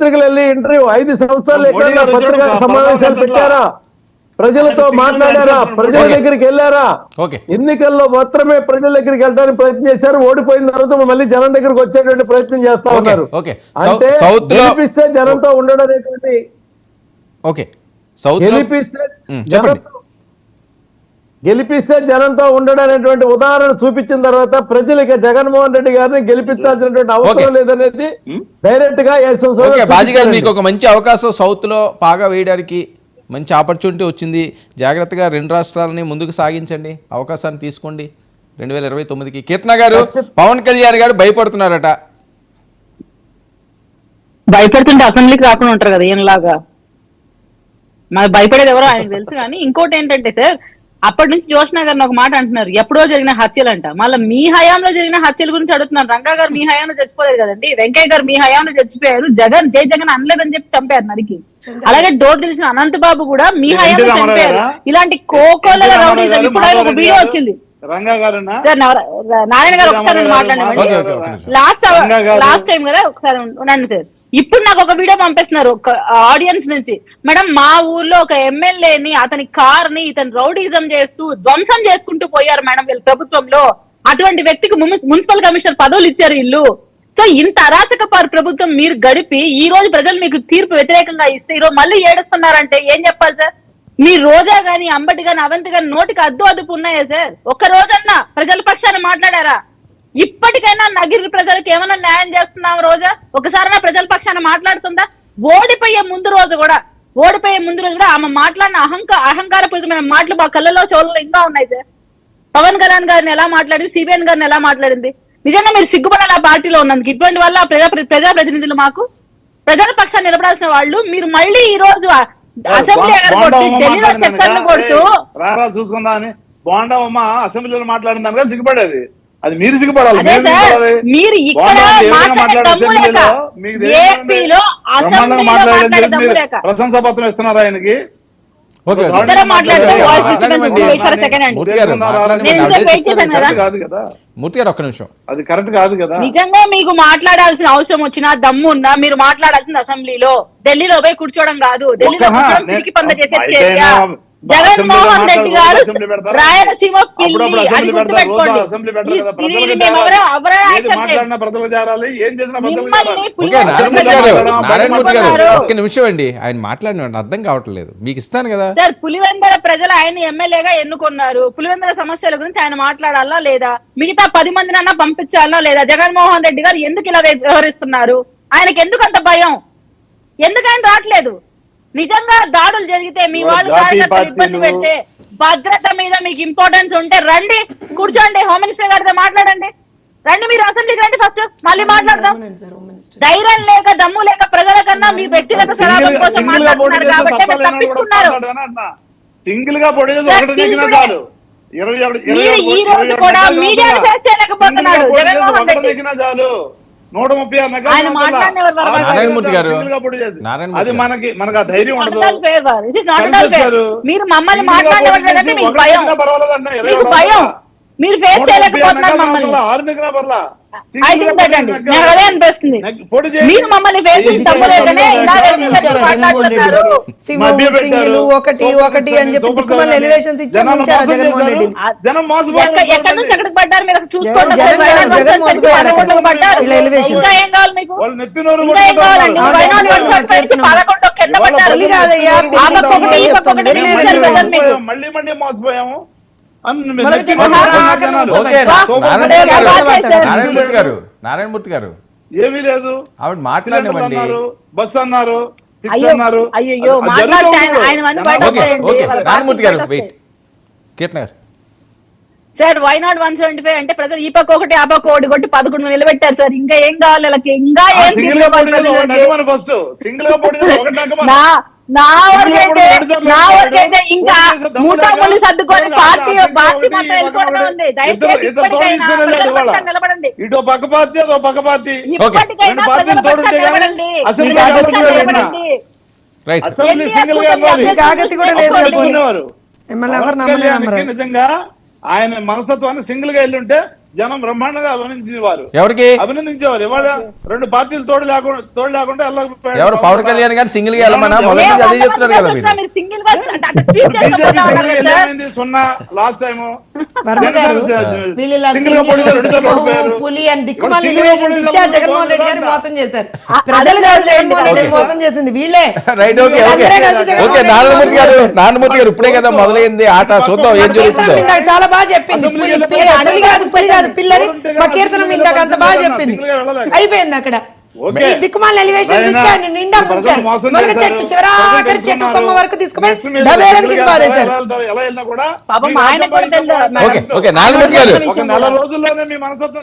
పత్రికలు వెళ్ళి ఇంటర్వ్యూ 5 సంవత్సరాలు ఎక్కడ పత్రికా సమావేశాలు పెట్టారా? ప్రజలతో మాట్లాడారా? ప్రజల దగ్గరికి వెళ్ళారా? ఎన్నికల్లో మాత్రమే ప్రజల దగ్గరికి వెళ్ళడానికి ప్రయత్నం చేశారు. ఓడిపోయిన తర్వాత మళ్ళీ జనం దగ్గరికి వచ్చేటువంటి ప్రయత్నం చేస్తా ఉన్నారు. అంటే గెలిపిస్తే జనంతో ఉండడం అనేటువంటి గెలిపిస్తే జనంతో ఉండడం అనేటువంటి ఉదాహరణ చూపించిన తర్వాత ప్రజలకి జగన్మోహన్ రెడ్డి గారిని గెలిపించాల్సినటువంటి అవసరం లేదనేది డైరెక్ట్ గా బాజీ గారు మీకు ఒక మంచి అవకాశం సౌత్ లో పాగా వేయడానికి మంచి ఆపర్చునిటీ వచ్చింది. జాగ్రత్తగా 2 రాష్ట్రాలని ముందుకు సాగించండి, అవకాశాన్ని తీసుకోండి 2029కి. కీర్తన గారు, పవన్ కళ్యాణ్ గారు భయపడుతున్నారట. భయపడుతుంటే అసెంబ్లీకి రాకుండా ఉంటారు కదా ఏంలాగా. మరి భయపడేది ఎవరో ఆయనకు తెలుసు. కానీ ఇంకోటి ఏంటంటే సార్, అప్పటి నుంచి జోష్నా గారిని ఒక మాట అంటున్నారు, ఎప్పుడో జరిగిన హత్యలు అంట. మళ్ళీ మీ హయాంలో జరిగిన హత్యల గురించి అడుగుతున్నారు. రంగా గారు మీ హయాంలో చచ్చిపోలేదు కదండి, వెంకయ్య గారు మీ హయాంలో చచ్చిపోయారు, జగన్ జై జగన్ అనలేదని చెప్పి చంపారు నరికి. అలాగే డోర్ తెలిసిన అనంత్ బాబు కూడా మీ హయాంలో చంపారు. ఇలాంటి కోకోల రౌడీజం ఇప్పుడు ఒక వీడియో వచ్చింది. సార్ నారాయణ గారు ఒకసారి మాట్లాడండి. లాస్ట్ టైం కదా ఒకసారి ఉండండి సార్. ఇప్పుడు నాకు ఒక వీడియో పంపిస్తున్నారు ఆడియన్స్ నుంచి. మేడం, మా ఊర్లో ఒక ఎమ్మెల్యేని, అతని కార్ ని ఇతను రౌడీజం చేస్తూ ధ్వంసం చేసుకుంటూ పోయారు మేడం వీళ్ళ ప్రభుత్వంలో. అటువంటి వ్యక్తికి మున్సిపల్ కమిషనర్ పదవులు ఇచ్చారు వీళ్ళు. సో ఇంత అరాచక ప్రభుత్వం మీరు గడిపి ఈ రోజు ప్రజలు మీకు తీర్పు వ్యతిరేకంగా ఇస్తే ఈరోజు మళ్ళీ ఏడుస్తున్నారంటే ఏం చెప్పాలి సార్? మీ రోజా గాని, అంబటి గాని, అవంతి గాని నోటికి అదుపు ఉన్నాయా సార్? ఒక్క రోజన్నా ప్రజల పక్షాన్ని మాట్లాడారా? ఇప్పటికైనా నగిరి ప్రజలకు ఏమైనా న్యాయం చేస్తున్నాం రోజా? ఒకసారి ప్రజల పక్షాన్ని మాట్లాడుతుందా? ఓడిపోయే ముందు రోజు కూడా ఆమె మాట్లాడిన అహంకారపూరితమైన మాటలు మా కళ్ళలో చోళ్ళలో ఇంకా ఉన్నాయి సార్. పవన్ కళ్యాణ్ గారిని ఎలా మాట్లాడింది, సిబిఎన్ గారిని ఎలా మాట్లాడింది? నిజంగా మీరు సిగ్గుపడాలి ఆ పార్టీలో ఉన్నందుకు. ఇటువంటి వల్ల ప్రజాప్రతినిధులు మాకు ప్రజల పక్షాన్ని నిలబడాల్సిన వాళ్ళు మీరు మళ్ళీ ఈ రోజు అసెంబ్లీ ఢిల్లీలో చక్కర్లు కొడుతూ చూసుకుందా అని బాగుండవమ్మా అసెంబ్లీలో మాట్లాడిన దానిగా సిగ్గుపడేది. అది మీరు సిగ్గుపడాలి. మీరు ఇక్కడ ప్రశంసా పత్రం ఇస్తున్నారా ఆయనకి? అది కరెక్ట్ కాదు కదా. నిజంగా మీకు మాట్లాడాల్సిన అవసరం వచ్చినా దమ్ము ఉన్నా మీరు మాట్లాడాల్సింది అసెంబ్లీలో, ఢిల్లీలో పోయి కూర్చోవడం కాదు. ఢిల్లీలో పిరికి పంద చేసే చర్య జగన్మోహన్ రెడ్డి గారు రాయలసీమ పిల్లి అని గుర్తుపెట్టుకోండి. ఒక్క నిమిషం అండి, ఆయన మాట్లాడిన అర్థం కావట్లేదు, మీకు ఇస్తాను కదా సార్. పులివెందుల ప్రజలు ఆయన ఎమ్మెల్యేగా ఎన్నుకున్నారు. పులివెందుల సమస్యల గురించి ఆయన మాట్లాడాలా లేదా? మిగతా 10 మందినన్నా పంపించాలా లేదా? జగన్మోహన్ రెడ్డి గారు ఎందుకు ఇలా వ్యవహరిస్తున్నారు? ఆయనకి ఎందుకు అంత భయం? ఎందుకు ఆయన రావట్లేదు? నిజంగా దాడులు జరిగితే మీ వాళ్ళు కార్యకర్తలు ఇబ్బంది పెడితే భద్రత మీద మీకు ఇంపార్టెన్స్ ఉంటే రండి, కూర్చోండి, హోమ్ మినిస్టర్ గారితో మాట్లాడండి. రండి, మీరు అసెంబ్లీకి రండి, ఫస్ట్ మళ్ళీ మాట్లాడదాం. ధైర్యం లేక దమ్ము లేక ప్రజల కన్నా మీ వ్యక్తిగత స్వలాభం కోసం మాట్లాడుతున్నారు కాబట్టి మీరు తప్పించుకున్నారు. సింగిల్ గా పొడి ఈ రోజు కూడా మీడియాను ఫేస్ చేయలేకపోతున్నాడు జగన్మోహన్ రెడ్డి. 136 నారాయణమూర్తి గారు, అది మనకు ఆ ధైర్యం ఉండదు. మీరు మమ్మల్ని మాట్లాడేవాళ్ళంటే మీకు భయం, మీకు భయం. మీరు ఫేస్ చేయలేకపోతున్నారు మమ్మల్ని. అదే అనిపిస్తుంది. మీరు మమ్మల్ని ఫేస్ చేసి ఎక్కడి నుంచి ఎక్కడికి పడ్డారు మీరు చూసుకోండి. ఇంకా ఏం కావాలి మీకు? ఇంకా ఏం కావాలండి? 11 కింద పడ్డారు. నారాయణమూర్తి గారు ఏమీ లేదు, ఆవిడ మాట్లాడినవ్వండి. బస్ అన్నారు, నారాయణమూర్తి గారు వెయిట్. కీర్తన గారు సార్, వై నాట్ 175 అంటే ప్రజలు ఈ పక్క ఒకటి ఆ పక్క ఒకటి కొట్టి 11 నిలబెట్టారు సార్. ఇంకా ఏం కావాలి వాళ్ళకి? ఇంకా ఏం నా వరకైతే ఇంకా మూటములు సర్దుకొని పార్టీ మొత్తం వెళ్ళిపోవడం ఉంది. దయచేసి నిలబడండి. ఇటు పక్క పార్టీ అదో పక్క పార్టీ, ఇప్పటికైనా ప్రజల పక్షాన నిలబడండి. నిజంగా ఆయన మనస్తత్వాన్ని సింగిల్ గా వెళ్ళుంటే జనం బ్రహ్మాండంగా అభినందించేవారు. ఎవరికి అభినందించేవారు. ఇవాళ 2 పార్టీలు తోడు లేకుండా ఎవరు పవన్ కళ్యాణ్ గారు సింగిల్ గా వెళ్ళమన్నా మొదటి నుంచి అదే చెప్తున్నారు కదా మీరు. సున్నా లాస్ట్ టైం పులి అని దిక్కుమాలి ఎలివేషన్స్ ఇచ్చా జగన్మోహన్ రెడ్డి గారిని మోసం చేశారు. ప్రజలు కాదు జగన్మోహన్ రెడ్డి మోసం చేసింది వీళ్ళే. Right, okay okay okay. Narayanamurthy garu ఇప్పుడే కదా మొదలైంది ఆట, చూద్దాం ఏం జరుగుతుందో. చాలా బాగా చెప్పింది. పులి కాదు పిల్లని మా కీర్తనం ఇందాక అంత బాగా చెప్పింది. అయిపోయింది అక్కడ. దిక్కుమాల ఎలివేషన్ ఇచ్చాను నిండా ముంచారు. మొలక చెట్టు చివరాఖరి చెట్టు కొమ్మ వరకు తీసుకుపోయి డబ్బేళ్ళకి పారేశారు. ఓకే ఓకే నారాయణమూర్తి గారు ఒక నెల రోజుల్లోనే మీ మనస్తత్వం